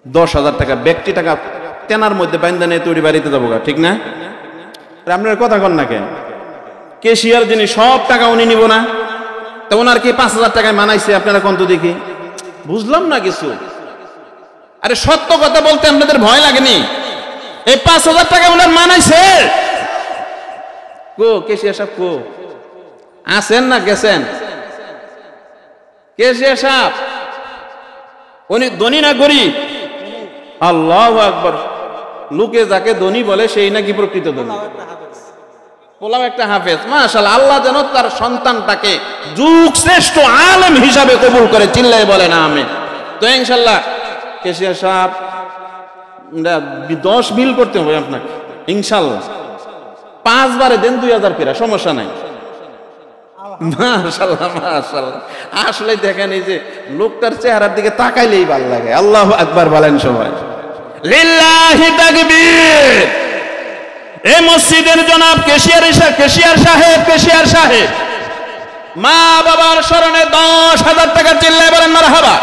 10,000 টাকা ব্যক্তি টাকা তেনার মধ্যে বাইন্দা নিয়ে তৈরি বাড়িতে যাবো, ঠিক না? আপনার কথা কন না কেন? কেশিয়ার যিনি সব টাকা উনি নিব না, তো ওনার কি 5,000 টাকায় মানাইছে? আপনারা কোন তো দেখি, বুঝলাম না কিছু। আরে সত্য কথা বলতে আপনাদের ভয় লাগেনি? এই 5,000 টাকা ওনার মানাইছে? কো কেশিয়া সাহেব কো আছেন না গেছেন? কেশিয়া সাহেব উনি ধনী না গরিব? আল্লাহু আকবার। লোকে যাকে ধনী বলে সেই নাকি প্রকৃত ধনী। পোলাও একটা হাফেজ, মাশাআল্লাহ। আল্লাহ যেন তার সন্তানটাকে যুগ শ্রেষ্ঠ আলেম হিসাবে কবুল করে, চিল্লায় বলে না আমিন। তো ইনশাআল্লাহ কেশিয়া সাহেব 10 বিল করতে হবে আপনাকে ইনশাআল্লাহ। 5 বারে দেন 2,000 ফেরা, সমস্যা নাই। মাশাআল্লাহ মাশাআল্লাহ। আসলে দেখেন এই যে লোকটার চেহারার দিকে তাকাইলেই ভালো লাগে। আল্লাহু আকবার বলেন সবাই। লিল্লাহি তাকবীর। এই মসজিদের জনাব কেশিয়ার সাহেব মা বাবার স্মরণে 10,000 টাকা চিল্লায় বলেন মারহাবা।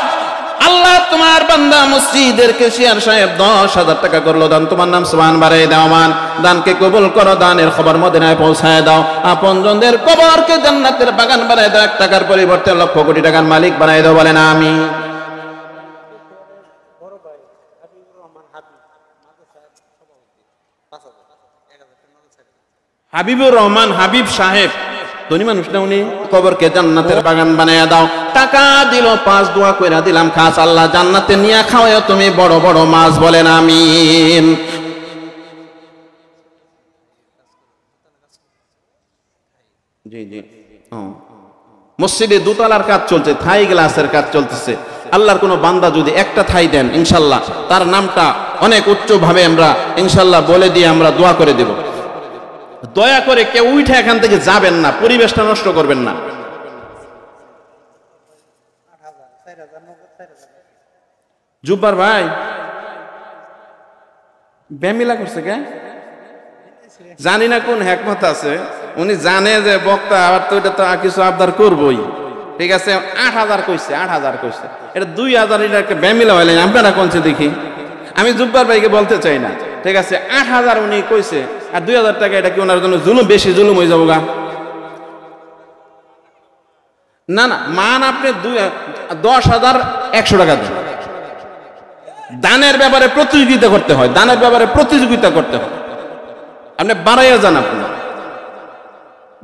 আল্লাহ তোমার বান্দা মসজিদের কেশিয়ার সাহেব 10,000 টাকা করলো দান, তোমার নাম সুবহান বাড়াই দাও মান। দানকে কবুল করো, দানের খবর মদিনায় পৌঁছায় দাও। আপনজনদের কবরকে জান্নাতের বাগান বানায় দাও। 1 টাকার পরিবর্তে লক্ষ কোটি টাকার মালিক বানায় দাও, বলেন আমিন। হাবিবুর রহমান হাবিব সাহেব ধনী মানুষ না উনি? কবরকে জান্নাতের বাগান বানায়া দাও। টাকা দিল 5, দোয়া কইরা দিলাম খাস, আল্লাহ জান্নাতে নিয়ে খাওয়াও তুমি বড় বড় মাছ, বলেন আমিন। জি জি। মসজিদে 2 তলার কাজ চলছে, থাই গ্লাসের কাজ চলতেছে। আল্লাহর কোন বান্দা যদি একটা থাই দেন ইনশাআল্লাহ তার নামটা অনেক উচ্চ ভাবে আমরা ইনশাআল্লাহ বলে দিয়ে আমরা দোয়া করে দেব। দয়া করে কেউ উঠে এখান থেকে যাবেন না, পরিবেশটা নষ্ট করবেন না। জুব্বার ভাই ব্যামিলা করছে কে জানি না, কোন হেকমত আছে, উনি জানে যে বক্তা আবার তো এটা তো কিছু আবদার করবই। ঠিক আছে 8,000 কইছে, 8,000 কইছে, এটা 2,000 এটা একটা ব্যামিলা হইলেন। আপনারা কোনছে দেখি, আমি জুব্বার ভাইকে বলতে চাই না। ঠিক আছে 8,000 উনি কইছে, আর 2,000 টাকা এটা কি ওনার জন্য জুলুম, বেশি জুলুম হয়ে যাবো গা? না না মান আপনি 10,100 টাকা দেন। দানের ব্যাপারে প্রতিযোগিতা করতে হয়, দানের ব্যাপারে প্রতিযোগিতা করতে হয়। আপনি বাড়াইয়া যান আপনি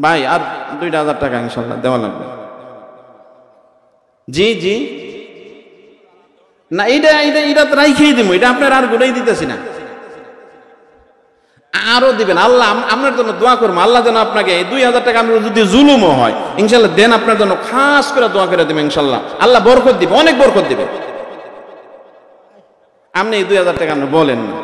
ভাই, আর 2,000 টাকা ইনশাল্লাহ দেওয়া লাগবে। জি জি না, এটা তো রাইখেই দিব, এটা আপনার আর গোটাই দিতেছি না, আরো দিবেন। আল্লাহ আপনার জন্য দোয়া করবো, আল্লাহ যেন আপনাকে 2,000 টাকা আপনার যদি জুলুমও হয় ইনশাল্লাহ দেন, আপনার জন্য খাস করে দোয়া করে দেবেন ইনশাল্লাহ। আল্লাহ বরকত দিবে, অনেক বরকত দিবে। আপনি এই 2,000 টাকা আপনি বলেন না,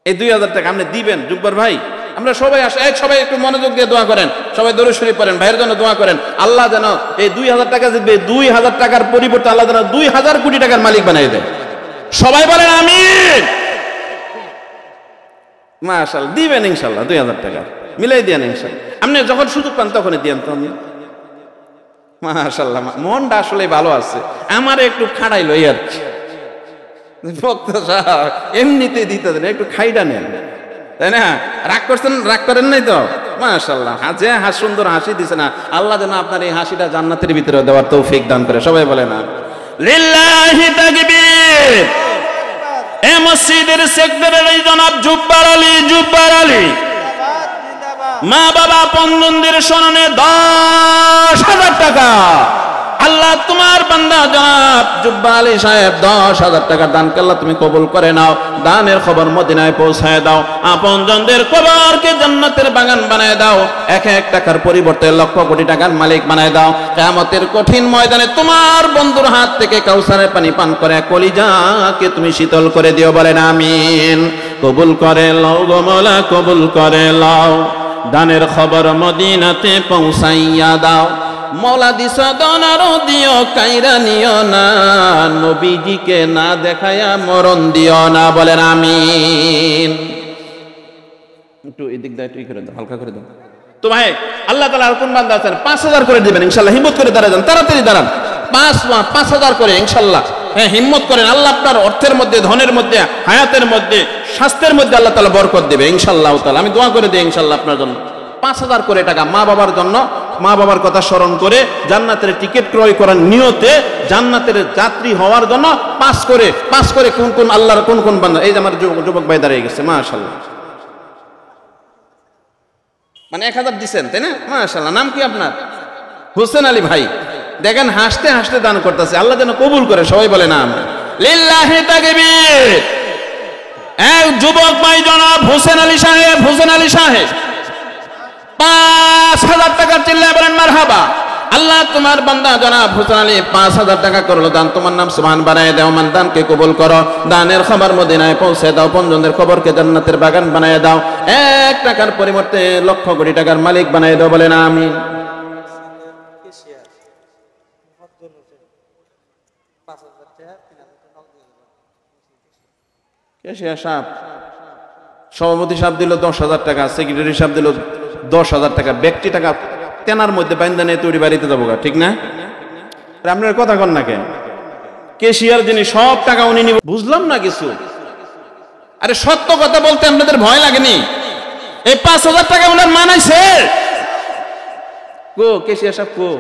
এই 2,000 টাকা আপনি দিবেন জুব্বার ভাই। আমরা সবাই সবাই একটু মনোযোগ দিয়ে দোয়া করেন, সবাই দরুদ শরীফ পড়েন, ভাইয়ের জন্য দোয়া করেন। আল্লাহ যেন এই 2,000 টাকা দিবে, 2,000 টাকার পরিবর্তে আল্লাহ যেন 2,000 কোটি টাকার মালিক বানাই দেয়। সবাই বলেন আমিন। মাশাআল্লাহ দিবেন ইনশাআল্লাহ, 2,000 টাকা মিলাই দেন ইনশাআল্লাহ। আপনি যখন সুযোগ পান তখনই দেন তো। আমি মাশাআল্লাহ মনটা আসলে ভালো আছে, আমার একটু খাড়াইলো এই আর কি। এমনিতে দিতে দেন, একটু খাইটা নেন, তাই না? রাগ করছেন, রাগ করেন নাই তো? মাশাআল্লাহ যে সুন্দর হাসি দিছে না, আল্লাহ যেন আপনার এই হাসিটা জান্নাতের ভিতরে দেওয়ার তৌফিক দান করে। সবাই বলে না লিল্লাহি তাকবীর। এ মসজিদের সেক্রেটারি জনাব জুব্বার আলী মা বাবা পঞ্জনদের স্মরণে 10,000 টাকা। আল্লাহ তোমার বান্দা জনাব জুব্বার আলী সাহেব 10,000 টাকা দান করলা, তুমি কবুল করে নাও। দানের খবর মদিনায় পৌঁছায় দাও। আপনজনদের কবরকে জান্নাতের বাগান বানায় দাও। 1 টাকার পরিবর্তে লক্ষ কোটি টাকার মালিক বানায় দাও। কিয়ামতের কঠিন ময়দানে তোমার বন্ধুর হাত থেকে কাউসারের পানি পান করে কলিজাকে তুমি শীতল করে দিও, বলেন আমিন। কবুল করে লও গো মওলা, কবুল করে লও। দানের খবর মদিনাতে পৌঁছাইয়া দাও। মওলা দিস দনারও দিও, কাইরা নিও না। নবীজিকে না দেখায়া মরণ দিও না, বলেন আমিন। একটু এদিক দাও, একটু করে দাও, হালকা করে দাও তো ভাই। আল্লাহ তাআলা আর কোন বান্দা আছেন 5,000 করে দিবেন ইনশাআল্লাহ। হিম্মত করে দাঁড়ান, তাড়াতাড়ি দাঁড়ান। 5,000 করে ইনশাআল্লাহ। হ্যাঁ, হিম্মত করেন, আল্লাহ আপনার অর্থের মধ্যে, ধনের মধ্যে, হায়াতের মধ্যে, স্বাস্থ্যের মধ্যে আল্লাহ তাআলা বরকত দেবে ইনশাআল্লাহ তাআলা। আমি দোয়া করে দিই ইনশাআল্লাহ আপনার জন্য। 5,000 করে টাকা মা বাবার জন্য, মা বাবার কথা স্মরণ করে জান্নাতের টিকিট ক্রয় করার নিয়তে, জান্নাতের যাত্রী হওয়ার জন্য 5 করে কোন আল্লাহর কোন বান্দা, এই যে আমার যুবক ভাই দাঁড়িয়ে গেছে, মাশাআল্লাহ, মানে 1000 দিচ্ছেন, তাই না? মাশাআল্লাহ। নাম কি আপনার? হোসেন আলী ভাই। দেখেন হাসতে হাসতে দান করতেছে, আল্লাহ যেন কবুল করে। সবাই বলে না আমরা লিল্লাহি তাকবীর। এক যুবক ভাই জনাব হোসেন আলী সাহেব 5,000 টাকা চিল্লায় বলেন মারহাবা। আল্লাহ তোমার বান্দা জনাব হোসেন আলী 5,000 টাকা করলো দান, তোমার নাম সুবহান বানায় দাও। মান দানকে কবুল করো, দানের খবর মদিনায় পৌঁছে দাও, পঞ্জনদের কবরকে জান্নাতের বাগান বানায় দাও, 1 টাকার পরিবর্তে লক্ষ কোটি টাকার মালিক বানায় দাও, বলেন আমিন। কেশিয়া সাহেব, সভাপতি সাহেব দিল 10,000 টাকা, সেক্রেটারি সাহেব দিল 10,000 টাকা, ব্যক্তি টাকা তেনার মধ্যে বাইন্দা নিয়ে তৈরি বাড়িতে যাবো, ঠিক না? আপনার কথা কন না কেন? কেশিয়ার যিনি সব টাকা উনি নিব, বুঝলাম না কিছু। আরে সত্য কথা বলতে আপনাদের ভয় লাগেনি? এই 5,000 টাকা উনার মানাইছে? কো কেশিয়া সাহেব, কো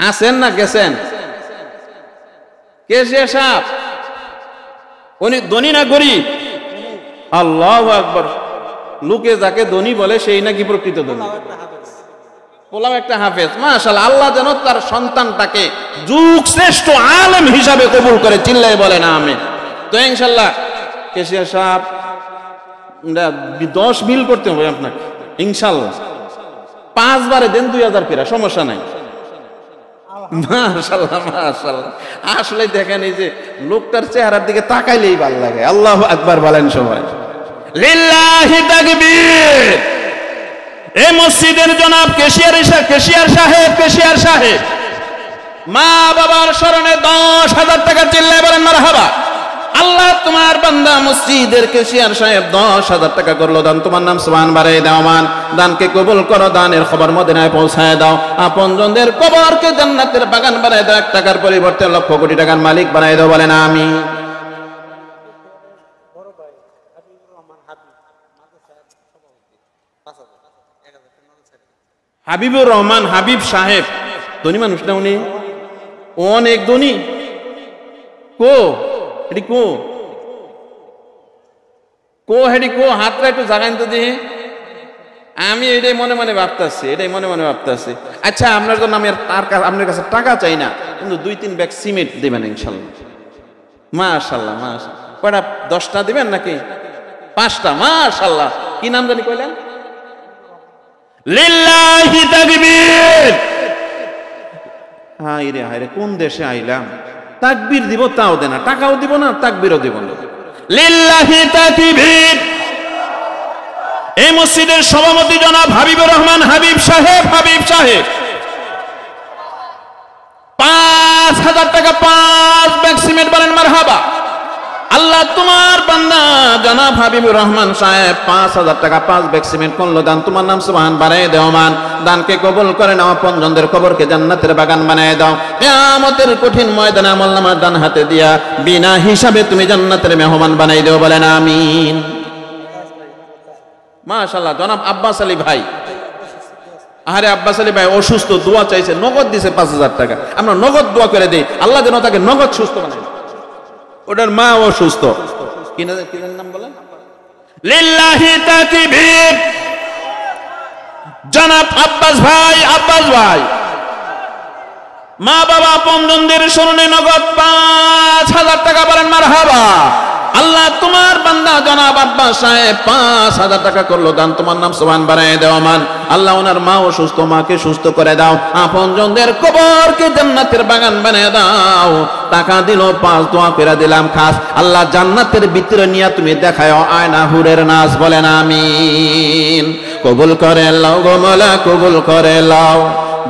আছেন না গেছেন? কেশিয়া সাহেব উনি ধনী না গরিব? আল্লাহু আকবার। লোকে যাকে ধনী বলে সেই নাকি প্রকৃত ধনী। বললাম একটা হাফেজ, মাশাআল্লাহ। আল্লাহ যেন তার সন্তানটাকে যুগ শ্রেষ্ঠ আলেম হিসাবে কবুল করে, চিল্লায় বলেন আমিন। তো ইনশাআল্লাহ কেশিয়া সাহেব 10 বিল করতে হবে আপনাকে ইনশাআল্লাহ। 5 বারে দেন 2,000 ফেরা, সমস্যা নাই। মাশাআল্লাহ মাশাআল্লাহ। আসলে দেখেন এই যে লোকটার চেহারার দিকে তাকাইলেই ভালো লাগে। আল্লাহু আকবার বলেন সবাই। লিল্লাহি তাকবীর। এই মসজিদের জনাব কেশিয়ার সাহেব মা বাবার স্মরণে 10,000 টাকা চিল্লায় বলেন মারহাবা। আল্লাহ তোমার বান্দা মসজিদের কেশিয়ার সাহেব 10,000 টাকা করলো দান, তোমার নাম সুবহান বাড়াই দাও। মান দানকে কবুল করো, দানের খবর মদিনায় পৌঁছায় দাও, আপনজনদের কবরকে জান্নাতের বাগান বানায় দাও, 1 টাকার পরিবর্তে লক্ষ কোটি টাকার মালিক বানায় দাও, বলেন আমিন। হাবিবুর রহমান হাবিব সাহেব ধনী মানুষ না উনি? অনেক ধনী। কো হেডি কো কো হেডি কো হাতটা একটু জাগাইন তো দেখি। আমি এটাই মনে মনে ভাবতেছি। আচ্ছা, আপনার জন্য আমি আপনার কাছে টাকা চাই না, কিন্তু 2-3 ব্যাগ সিমেন্ট দিবেন ইনশাল্লাহ। মাশাআল্লাহ মাশাআল্লাহ। কয়টা? 10টা দিবেন নাকি 5টা? মাশাআল্লাহ। কি নাম জানি কইলেন? লিল্লাহি তাকবীর। হায়রে হায়রে, কোন দেশে আইলাম? তাকবীর দিব তাও দেনা, টাকাও দিব না, তাকবীরও দিব না। লিল্লাহি তাকবীর। এই মসজিদের সভাপতি জনাব হাবিবুর রহমান হাবিব সাহেব 5,000 টাকা 5 ব্যাগ সিমেন্ট বলেন মারহাবা। আল্লাহ তোমার বান্দা জনাব হাবিবুর রহমান সাহেব 5,000 টাকা 5 ব্যাগ সিমেন্ট করলো দান, তোমার নাম সুবহান বাড়ায় দাও। মান দানকে কবুল করে নাও, আপনজনদের কবরকে জান্নাতের বাগান বানায় দাও, কিয়ামতের কঠিন ময়দানে আমলনামার দান হাতে দিয়া বিনা হিসাবে তুমি জান্নাতের মেহমান বানাই দাও, বলেন আমিন। মাশাআল্লাহ। জনাব আব্বাস আলী ভাই, আরে আব্বাস আলী ভাই অসুস্থ, দোয়া চাইছে, নগদ দিছে 5,000 টাকা। আমরা নগদ দোয়া করে দেই, আল্লাহ যেন তাকে নগদ সুস্থ বানায়। ওটার মা অসুস্থ, কি নাম বলেন? লিল্লাহি তাকবীর। জনাব আব্বাস ভাই মা বাবা আপনজনদের স্মরণে নগদ 5,000 টাকা বলেন মারহাবা। আল্লাহ তোমার বান্দা জনাব আব্বাস সাহেব 5,000 টাকা করলো দান, তোমার নাম সুবহান বাড়ায় দাও। মান আল্লাহ ওনার মা অসুস্থ, মাকে সুস্থ করে দাও, আপনজনদের কবরকে জান্নাতের বাগান বানিয়ে দাও। টাকা দিল 5, দোয়া করে দিলাম খাস। আল্লাহ জান্নাতের ভিতরে নিয়ে তুমি দেখায় আয়না হুরের নাচ, বলেন আমিন। কবুল করে লাও গো মওলা, কবুল করে লাও,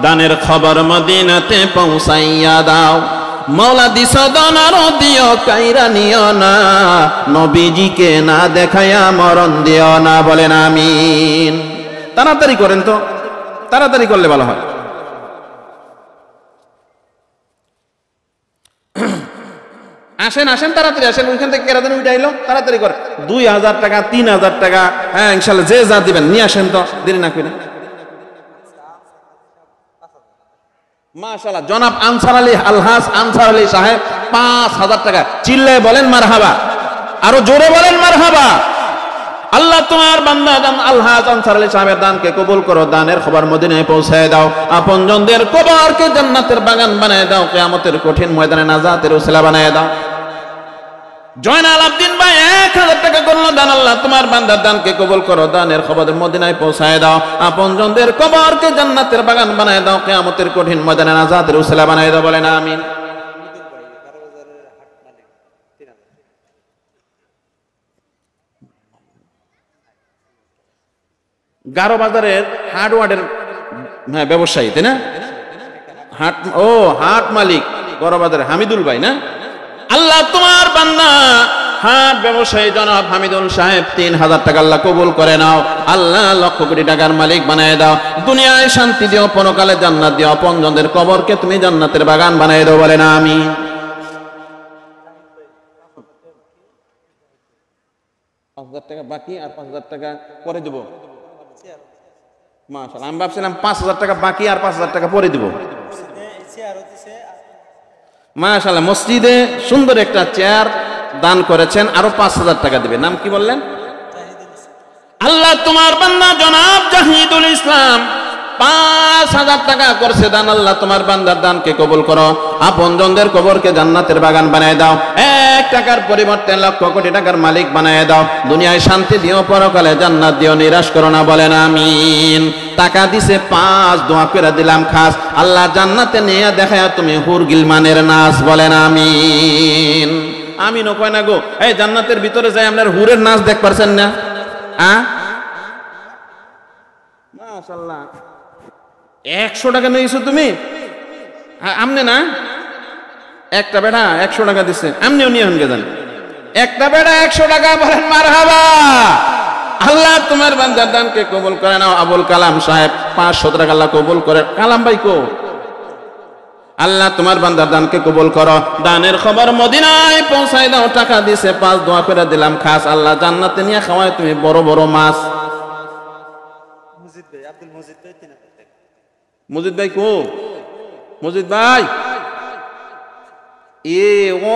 দানের খবর মদিনাতে পৌঁছাইয়া দাও। মওলা দিছ দনার দিও কাইরা নিও না, নবীজিকে না দেখায়া মরণ দিও না, বলেন আমিন। তাড়াতাড়ি করেন তো, তাড়াতাড়ি করলে ভালো হয়। আসেন আসেন, তাড়াতাড়ি আসেন, ওইখান থেকে কেরাদানি উঠাইলো, তাড়াতাড়ি করে 2000 টাকা 3000 টাকা, হ্যাঁ ইনশাল্লাহ যে যা দিবেন নিয়ে আসেন, তো দেরি না করে। মাশাআল্লাহ, জনাব আনসার আলী, আলহাজ আনসার আলী সাহেব 5000 টাকা। চিল্লায় বলেন মারহাবা, আরো জোরে বলেন মারহাবা। আল্লাহ তোমার বান্দা আলহাজ আনসার আলী সাহেবের দানকে কবুল করো, দানের খবর মদিনায় পৌঁছায় দাও, আপনজনদের কবরকে জান্নাতের বাগান বানায় দাও, কিয়ামতের কঠিন ময়দানে নাজাতের উসিলা বানায় দাও। জয়নাল আব্দিন ভাই 1000 টাকা করলো দান, আল্লাহ তোমার বান্দার দানকে কবুল করো, দানের খবর মদিনায় পৌঁছায় দাও, আপনজনদের কবরকে জান্নাতের বাগান বানায় দাও, কিয়ামতের কঠিন ময়দানে নাজাতের উসিলা বানায় দাও, বলেন আমিন। গারো বাজারের হাটওয়ার্ডের ব্যবসায়ী, তাই না? হাট মালিক গারো বাজারের হামিদুল ভাই না? আল্লাহ তোমার বান্দা হাট ব্যবসায়ী জনাব হামিদুল সাহেব 3000 টাকা আল্লাহ কবুল করে নাও, আল্লাহ লক্ষ কোটি টাকার মালিক বানায় দাও, দুনিয়ায় শান্তি দিও, পরকালে জান্নাত দিও, আপনজনদের কবরকে তুমি জান্নাতের বাগান বানায় দাও, বলেন আমিন। 5000 টাকা বাকি আর 5000 টাকা পরে দেবো। মাশাআল্লাহ, আমি ভাবছিলাম 5000 টাকা বাকি আর 5000 টাকা পরে দিব। মাশাআল্লাহ, মসজিদে সুন্দর একটা চেয়ার দান করেছেন, আরো 5000 টাকা দিবে। নাম কি বললেন? আল্লাহ তোমার বান্দা জনাব জাহিদুল ইসলাম 5000 টাকা করছে দান, আল্লাহ তোমার বান্দার দানকে কবুল করো, আপনজনদের কবরকে জান্নাতের বাগান বানায় দাও, 1 টাকার পরিবর্তে লক্ষ কোটি টাকার মালিক বানায় দাও, দুনিয়ায় শান্তি দিও, পরকালে জান্নাত দিও, নিরাশ করো না, বলেন আমিন। টাকা দিছে 5, দোয়া করে দিলাম খাস, আল্লাহ জান্নাতে নিয়ে দেখায় তুমি হুর গিলমানের নাচ, বলেন আমিন। আমিনও কয় না গো, এই জান্নাতের ভিতরে যাই আপনার হুরের নাচ দেখ পারছেন না? মাশাআল্লাহ, 100 টাকা নিয়েছো তুমি, আমনে না? একটা বেটা 100 টাকা দিচ্ছে, আমনিও নিয়ে হন গেছেন, একটা বেটা 100 টাকা, বলেন মারহাবা। আল্লাহ তোমার বান্দার দানকে কবুল করে নাও। আবুল কালাম সাহেব 500 টাকা আল্লাহ কবুল করে। কালাম ভাই কো? আল্লাহ তোমার বান্দার দানকে কবুল করো, দানের খবর মদিনায় পৌঁছায় দাও, টাকা দিছে 5, দোয়া করে দিলাম খাস, আল্লাহ জান্নাতে নিয়ে খাওয়ায় তুমি বড় বড় মাছ। মজিদ ভাই, আব্দুল মজিদ ভাই 3000 টাকা। মজিদ ভাই কো? মজিদ ভাই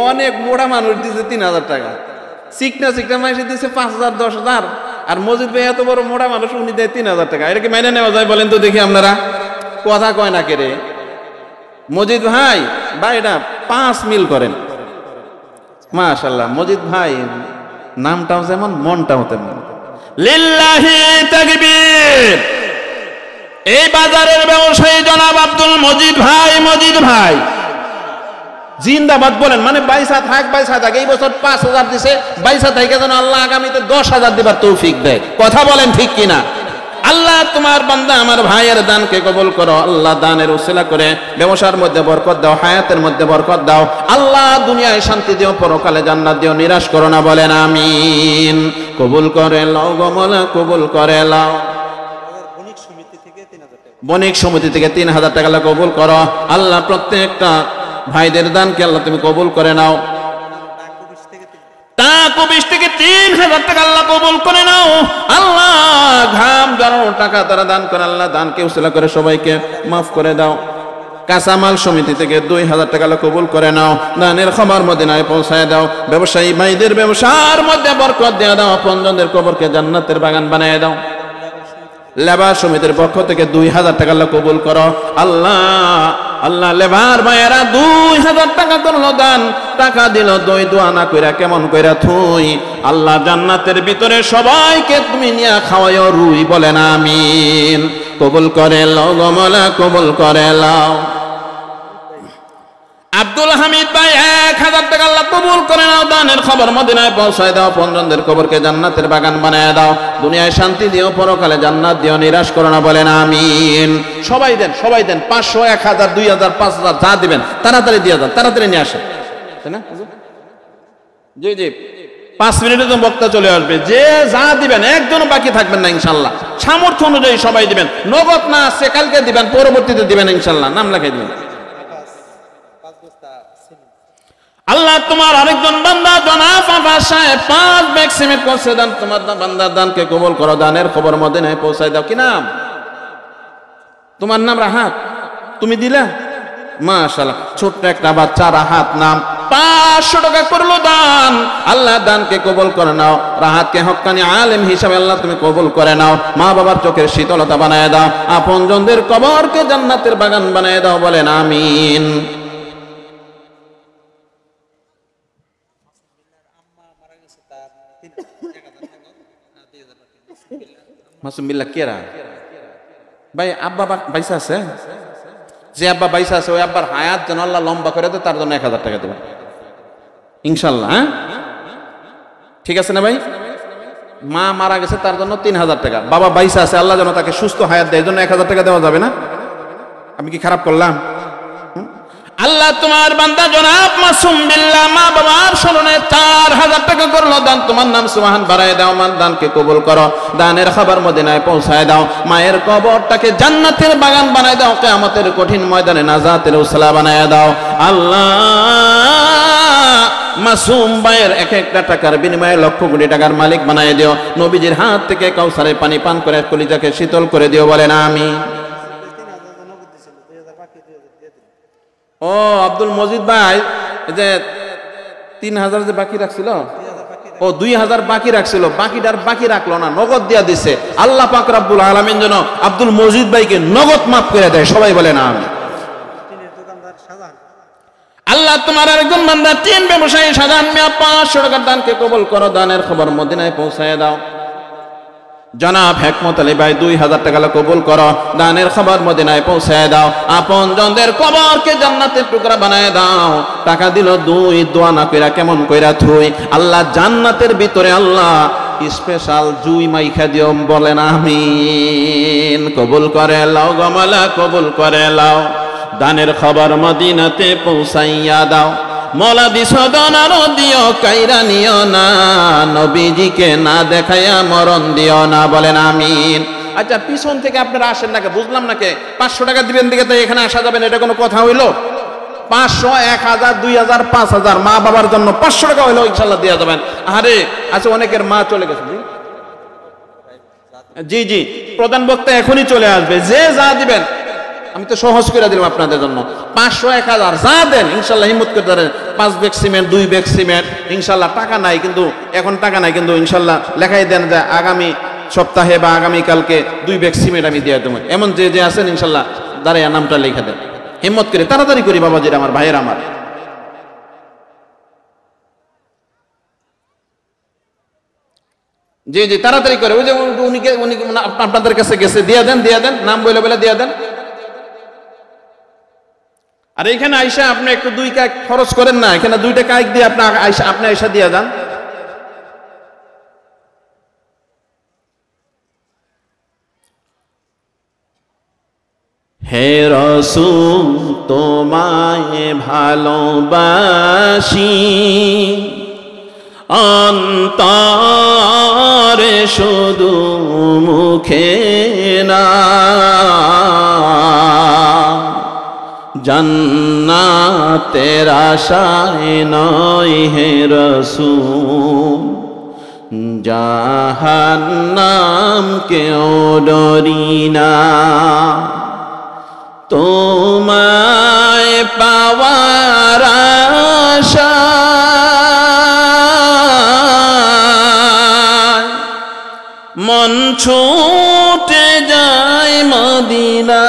অনেক মোড়া মানুষ দিছে 3000 টাকা, চিকনা চিকনা মানুষ দিছে 5000 10,000, আর মজিদ ভাই এত বড় মোড়া মানুষ, উনি দেয় 3000 টাকা। এটা কি মাইনে নেওয়া যায় বলেন তো দেখি? আপনারা কথা কয় না কে রে? মজিদ ভাই এটা 5 মিল করেন। মাশাআল্লাহ, মজিদ ভাই নামটাও যেমন মনটাও তেমন। লিল্লাহি তাকবীর। এই বাজারের ব্যবসায়ী জনাব আব্দুল মজিদ ভাই, মজিদ ভাই জিন্দাবাদ বলেন, মানে 22 থাক। এই বছর 5000 দিছে, 22 থেকে যেন আল্লাহ আগামীতে 10,000 দিবার তৌফিক দেয়। কথা বলেন ঠিক কিনা? আল্লাহ তোমার বান্দা আমার ভাইয়ের দানকে কবুল করো, আল্লাহ দানের উসিলা করে ব্যবসার মধ্যে বরকত দাও, হায়াতের মধ্যে বরকত দাও, আল্লাহ দুনিয়ায় শান্তি দিও, পরকালে জান্নাত দিও, নিরাশ করো না, বলেন আমিন। কবুল করে লাও গো মওলা, কবুল করে লাও। বণিক সমিতি থেকে 3000 টাকা আল্লাহ কবুল করো, আল্লাহ প্রত্যেকটা ভাইদের দানকে আল্লাহ তুমি কবুল করে নাও। টাকা 20 থেকে 3000 টাকা আল্লাহ কবুল করে নাও, আল্লাহ ঘাম ঝরানো টাকা তারা দান করে, আল্লাহ দানকে উসিলা করে সবাইকে মাফ করে দাও। কাঁচামাল সমিতি থেকে 2000 টাকা আল্লাহ কবুল করে নাও, দানের খবর মদিনায় পৌঁছায় দাও, ব্যবসায়ী ভাইদের ব্যবসার মধ্যে বরকত দিয়ে দাও, আপনজনদের কবরকে জান্নাতের বাগান বানিয়ে দাও। লেবার সমিতির পক্ষ থেকে 2000 টাকা আল্লাহ কবুল করো, আল্লাহ লেবার ভাইয়েরা 2000 টাকা করলো দান, টাকা দিল দই দোয়া না কইরা কেমন কইরা থুই, আল্লাহ জান্নাতের ভিতরে সবাইকে তুমি নিয়ে খাওয়াইও রুই, বলেন আমিন। কবুল করে লাও গো মওলা, কবুল করে লাও। আব্দুল হামিদ ভাই 1000 টাকা আল্লাহ কবুল করে নাও, দানের খবর মদিনায় পৌঁছায় দাও, আপনজনদের কবরকে জান্নাতের বাগান বানায় দাও, দুনিয়ায় শান্তি দিও, পরকালে জান্নাত দিও, নিরাশ করো না, বলেন আমিন। সবাই দেন 500 1000 2000 5000 যা দিবেন তাড়াতাড়ি দিয়ে যান, তাড়াতাড়ি নিয়ে আসেন, তাই না? জি জি, 5 মিনিটে তো বক্তা চলে আসবে। যে যা দিবেন একজনও বাকি থাকবেন না ইনশাল্লাহ, সামর্থ্য অনুযায়ী সবাই দিবেন, নগদ না আসছে কালকে দিবেন, পরবর্তীতে দিবেন ইনশাল্লাহ, নাম লেখাই দিবেন। আল্লাহ তোমার আরেকজন বান্দা জনাব আফা সাহেব 5 ব্যাগ সিমেন্ট পৌঁছে দেন, তোমার বান্দার দানকে কবুল করো, দানের খবর মদিনায় পৌঁছায় দাও। কি নাম তোমার? নাম রাহাত। তুমি দিলা? মাশাআল্লাহ। ছোট্ট একটা বাচ্চা রাহাত নাম, 500 টাকা করলো দান। আল্লাহ দানকে কবুল করে নাও, রাহাতকে হক্কানি আলেম হিসাবে আল্লাহ তুমি কবুল করে নাও, মা বাবার চোখের শীতলতা বানায় দাও, আপনজনদের কবরকে জান্নাতের বাগান বানায় দাও। বলেন আমিন। মাসুম বিল্লাহ কেরা ভাই? আব্বা বাইসা আছে? যে আব্বা বাইসা আছে ওই আব্বার হায়াত যেন আল্লাহ লম্বা করে দেয়, তার জন্য 1000 টাকা দেবেন ইনশাল্লাহ। হ্যাঁ ঠিক আছে না ভাই? মা মারা গেছে তার জন্য 3000 টাকা, বাবা বাইসা আছে আল্লাহ যেন তাকে সুস্থ হায়াত দেয়, এই জন্য 1000 টাকা দেওয়া যাবে না? আমি কি খারাপ করলাম? আল্লাহ তোমার বান্দা জনাব মাসুম বিল্লাহ মা বাবার স্মরণে 4000 টাকা করলো দান। তোমার নাম সুবহান বাড়ায় দাও, মান দানকে কবুল করো, দানের খবর মদিনায় পৌঁছায় দাও, মায়ের কবরটাকে জান্নাতের বাগান বানায় দাও, কিয়ামতের কঠিন ময়দানে নাজাতের উসলা বানায় দাও। আল্লাহ মাসুম ভাইয়ের এক একটা টাকার বিনিময়ে লক্ষ কোটি টাকার মালিক বানায় দিও, নবীজির হাত থেকে কাউসারের পানি পান করে কলিজাকে শীতল করে দিও। বলেন আমিন। ও আব্দুল মজিদ ভাই, যে 3000 যে বাকি রাখছিল, ও 2000 বাকি রাখছিল, বাকিটার বাকি রাখলো না, নগদ দিয়া দিছে। আল্লাহ পাক রব্বুল আলামিন যেন আব্দুল মজিদ ভাইকে নগদ মাফ করে দেয়। সবাই বলেন আমিন। আল্লাহ তোমার আরেকজন বান্দা টিন ব্যবসায়ী শাহজাহান মিয়া 500 টাকার দানকে কবুল করো, দানের খবর মদিনায় পৌঁছায় দাও। জনাব হেকমত আলী ভাই 2000 টাকা কবুল করো, দানের খবর মদিনায় পৌঁছায় দাও, আপন জনদের কবরকে জান্নাতের টুকরা বানায় দাও। টাকা দিল 2, দোয়া না কইরা কেমন কইরা থুই। আল্লাহ জান্নাতের ভিতরে আল্লাহ স্পেশাল জুই মাইখা দিও। বলেন আমিন। কবুল করে লাও গমালা, কবুল করে লাও, দানের খবর মদিনাতে পৌঁছাইয়া দাও। মৌলা বিশোধন আরো দিও, কাইরা নিও না, নবীজিকে না দেখাইয়া মরণ দিও না। বলেন আমিন। আচ্ছা পিছন থেকে আপনারা আসেন নাকি? বুঝলাম নাকি 500 টাকা দিবেন দিকে তো এখানে আসা যাবেন, এটা কোনো কথা হইলো? 500, 1000, 2000, 5000 মা বাবার জন্য 500 টাকা হইলো ইনশাল্লাহ দিয়ে যাবেন। আরে আচ্ছা অনেকের মা চলে গেছে। জি জি প্রধান বক্তা এখনই চলে আসবে, যে যা দিবেন আমি তো সহজ করে দিলাম আপনাদের জন্য। 500, 1000 যা দেন ইনশাল্লাহ হিম্মত করে ধরেন। 5 ব্যাগ সিমেন্ট, 2 ব্যাগ সিমেন্ট ইনশাল্লাহ। টাকা নাই কিন্তু, এখন টাকা নাই কিন্তু ইনশাল্লাহ লেখাই দেন যে আগামী সপ্তাহে বা আগামী কালকে 2 ব্যাগ সিমেন্ট আমি দিয়ে দেবো। এমন যে যে আছেন ইনশাল্লাহ দাঁড়াইয়া নামটা লিখে দেন, হিম্মত করে তাড়াতাড়ি করি বাবাজির আমার, ভাইয়ের আমার। জি জি তাড়াতাড়ি করে। ওই যে উনি আপনাদের কাছে গেছে, দিয়ে দেন, দিয়ে দেন, নাম বলে বলে দিয়ে দেন। আর এখানে আইসা আপনি একটু 2 কাক খরচ করেন না, এখানে 2টা কাক দিয়ে আপনি আইসা দিয়ে যান। হে রাসূল তোমায় ভালোবাসি, অন্তরে শুধু মুখে না, জান্নাতের আশায় নয় হে রাসূল, জাহান্নাম কেউ ডরি না। তোমায় পাওয়ার আশায় মন ছুটে যায় মদিনা।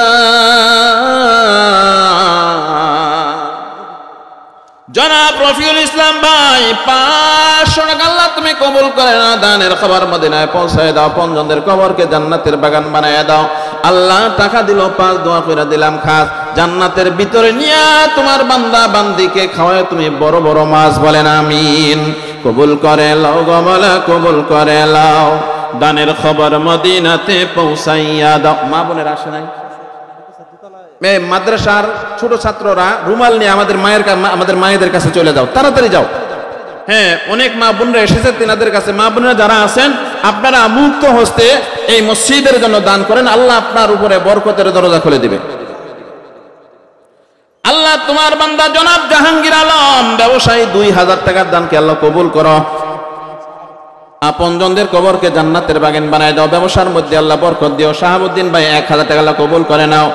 জনাব রফিউল ইসলাম ভাই 500 টাকা আল্লাহ তুমি কবুল করে না, দানের খবর মদিনায় পৌঁছায় দাও, পঞ্জনদের কবরকে জান্নাতের বাগান বানায় দাও। আল্লাহ টাকা দিল 5, দোয়া করে দিলাম খাস, জান্নাতের ভিতরে নিয়া তোমার বান্দা বান্দিকে খাওয়ায় তুমি বড় বড় মাছ। বলেন আমিন। কবুল করে লাও গমালা, কবুল করে লাও, দানের খবর মদিনাতে পৌঁছাইয়া দাও। মা বোনের আসে নাই? মাদ্রাসার ছোট ছাত্ররা রুমাল নিয়ে আমাদের মায়েদের কাছে চলে যাও, তাড়াতাড়ি যাও। হ্যাঁ অনেক মা বোনরা এসেছে তেনাদের কাছে। মা বোনেরা যারা আছেন আপনারা মুক্ত হস্তে এই মসজিদের জন্য দান করেন, আল্লাহ আপনার উপরে বরকতের দরজা খুলে দিবে। আল্লাহ আল্লাহ তোমার বান্দা জনাব জাহাঙ্গীর আলম ব্যবসায়ী 2000 টাকার দানকে আল্লাহ কবুল করো। আপনজনদের কবরকে জান্নাতের বাগান বানায় দাও, ব্যবসার মধ্যে আল্লাহ বরকত দিও। শাহাবুদ্দিন ভাই 1000 টাকা আল্লাহ কবুল করে নাও।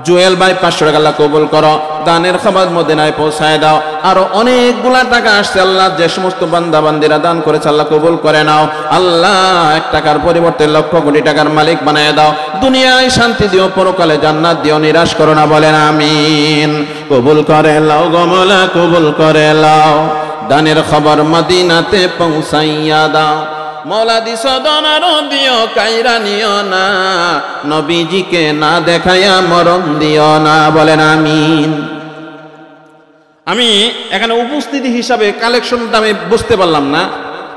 জুয়েল ভাই 500 টাকা আল্লাহ কবুল করো। দানের খাবার মদিনায় পৌঁছায় দাও। আরো অনেকগুলা টাকা আসছে আল্লাহ, যে সমস্ত বান্দা বান্দিরা দান করেছে আল্লাহ কবুল করে নাও। আল্লাহ 1 টাকার পরিবর্তে লক্ষ কোটি টাকার মালিক বানায় দাও। দুনিয়ায় শান্তি দিও, পরকালে জান্নাত দিও, নিরাশ করো না, বলেন আমিন। কবুল করে লাও গো মওলা, কবুল করে লাও। দানের খবর মদিনাতে পৌঁছাইয়া দাও। মওলা দিস দনার দিও, কাইরা নিও না, নবীজিকে না দেখাইয়া মরণ দিও না, বলেন আমিন। আমি এখানে উপস্থিতি হিসাবে কালেকশনটা আমি বুঝতে পারলাম না,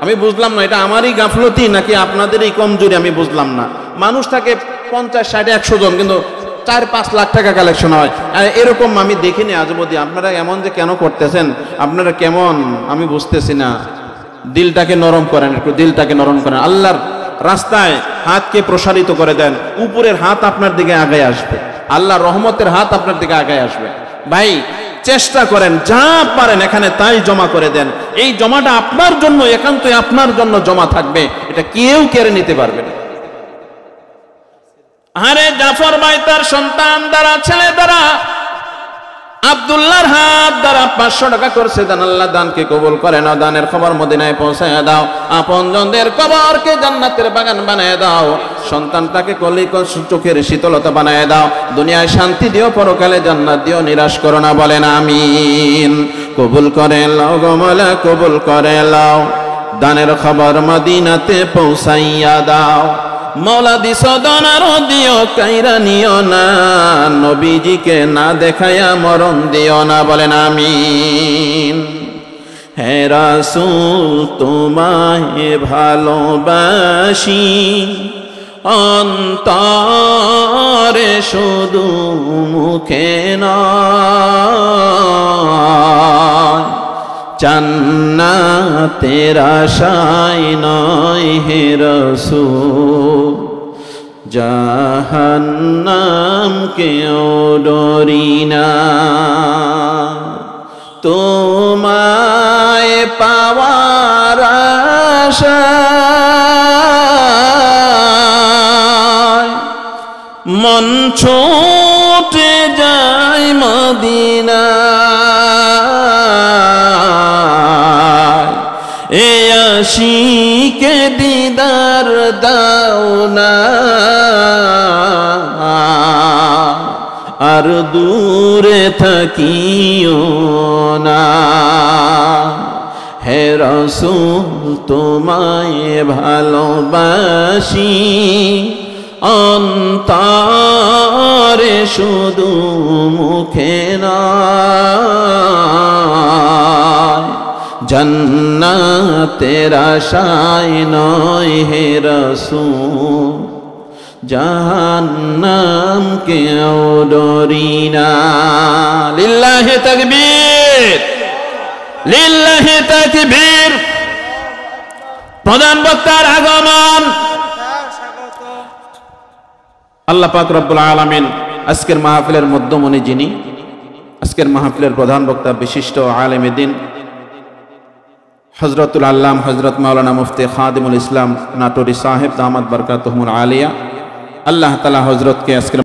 আমি বুঝলাম না এটা আমারই গাফলতি নাকি আপনাদেরই কমজোরি, আমি বুঝলাম না। মানুষ থাকে 50, 60, 100 জন, কিন্তু 4-5 লাখ টাকা কালেকশন হয়। এরকম আমি দেখিনি আজ অবধি। আপনারা এমন যে কেন করতেছেন, আপনারা কেমন আমি বুঝতেছি না। দিলটাকে নরম করেন, একটু দিলটাকে নরম করেন। আল্লাহর রাস্তায় হাতকে প্রসারিত করে দেন, উপরের হাত আপনার দিকে আগায় আসবে, আল্লাহর রহমতের হাত আপনার দিকে আগায় আসবে। ভাই চেষ্টা করেন, যা পারেন এখানে তাই জমা করে দেন। এই জমাটা আপনার জন্য, একান্তই আপনার জন্য জমা থাকবে, এটা কেউ কেড়ে নিতে পারবে না। আরে জাফর ভাই তার সন্তান দ্বারা, ছেলে দ্বারা, আব্দুল্লাহর হাত দ্বারা 500 টাকা করছে দান। আল্লাহ দানকে কবুল করে নাও। দানের খবর মদিনায় পৌঁছায় দাও। আপনজনদের কবরকে জান্নাতের বাগান বানায় দাও। সন্তানটাকে কলি চোখের শীতলতা বানায় দাও। দুনিয়ায় শান্তি দিও, পরকালে জান্নাত দিও, নিরাশ করো না, বলেন আমিন। কবুল করে লাও গো মওলা, কবুল করে লাও। দানের খবর মদিনাতে পৌঁছাইয়া দাও। মওলা দিস দনার দিও, কাইরা নিও না, নবীজিকে না দেখাইয়া মরণ দিও না, বলেন আমিন। হে রাসূল তোমায় ভালোবাসি, অন্তরে শুধু মুখে নয়, জান্নাতের আশায় নয় হে রাসূল, জাহান্নাম কেও ডরি না। তোমায় পাওয়ার আশায় মন ছুটে যায় মদিনা। এ আশিকে দিদার দাও না, আর দূরে থাকিও না। হে রাসূল তোমায় ভালোবাসি, অন্তরে শুধু মুখে নয়, জান্নাতের আশায় নয় হে রাসূল, জাহান্নাম কেও ডরি না। লিল্লাহি তাকবীর, লিল্লাহি তাকবীর। প্রধান বক্তার আগমন। আল্লাহ পাক রব্বুল আলামিন আজকের মাহফিলের মধ্যমণি যিনি, আজকের মাহফিলের প্রধান বক্তা বিশিষ্ট আলেমে দ্বীন হযরতুল আল্লাম হযরত মাওলানা মুফতি খাদিমুল ইসলাম নাটোরি সাহেব দামাত বরকাতুহুল আলিয়া, আল্লাহ তাআলা হযরতকে আজকের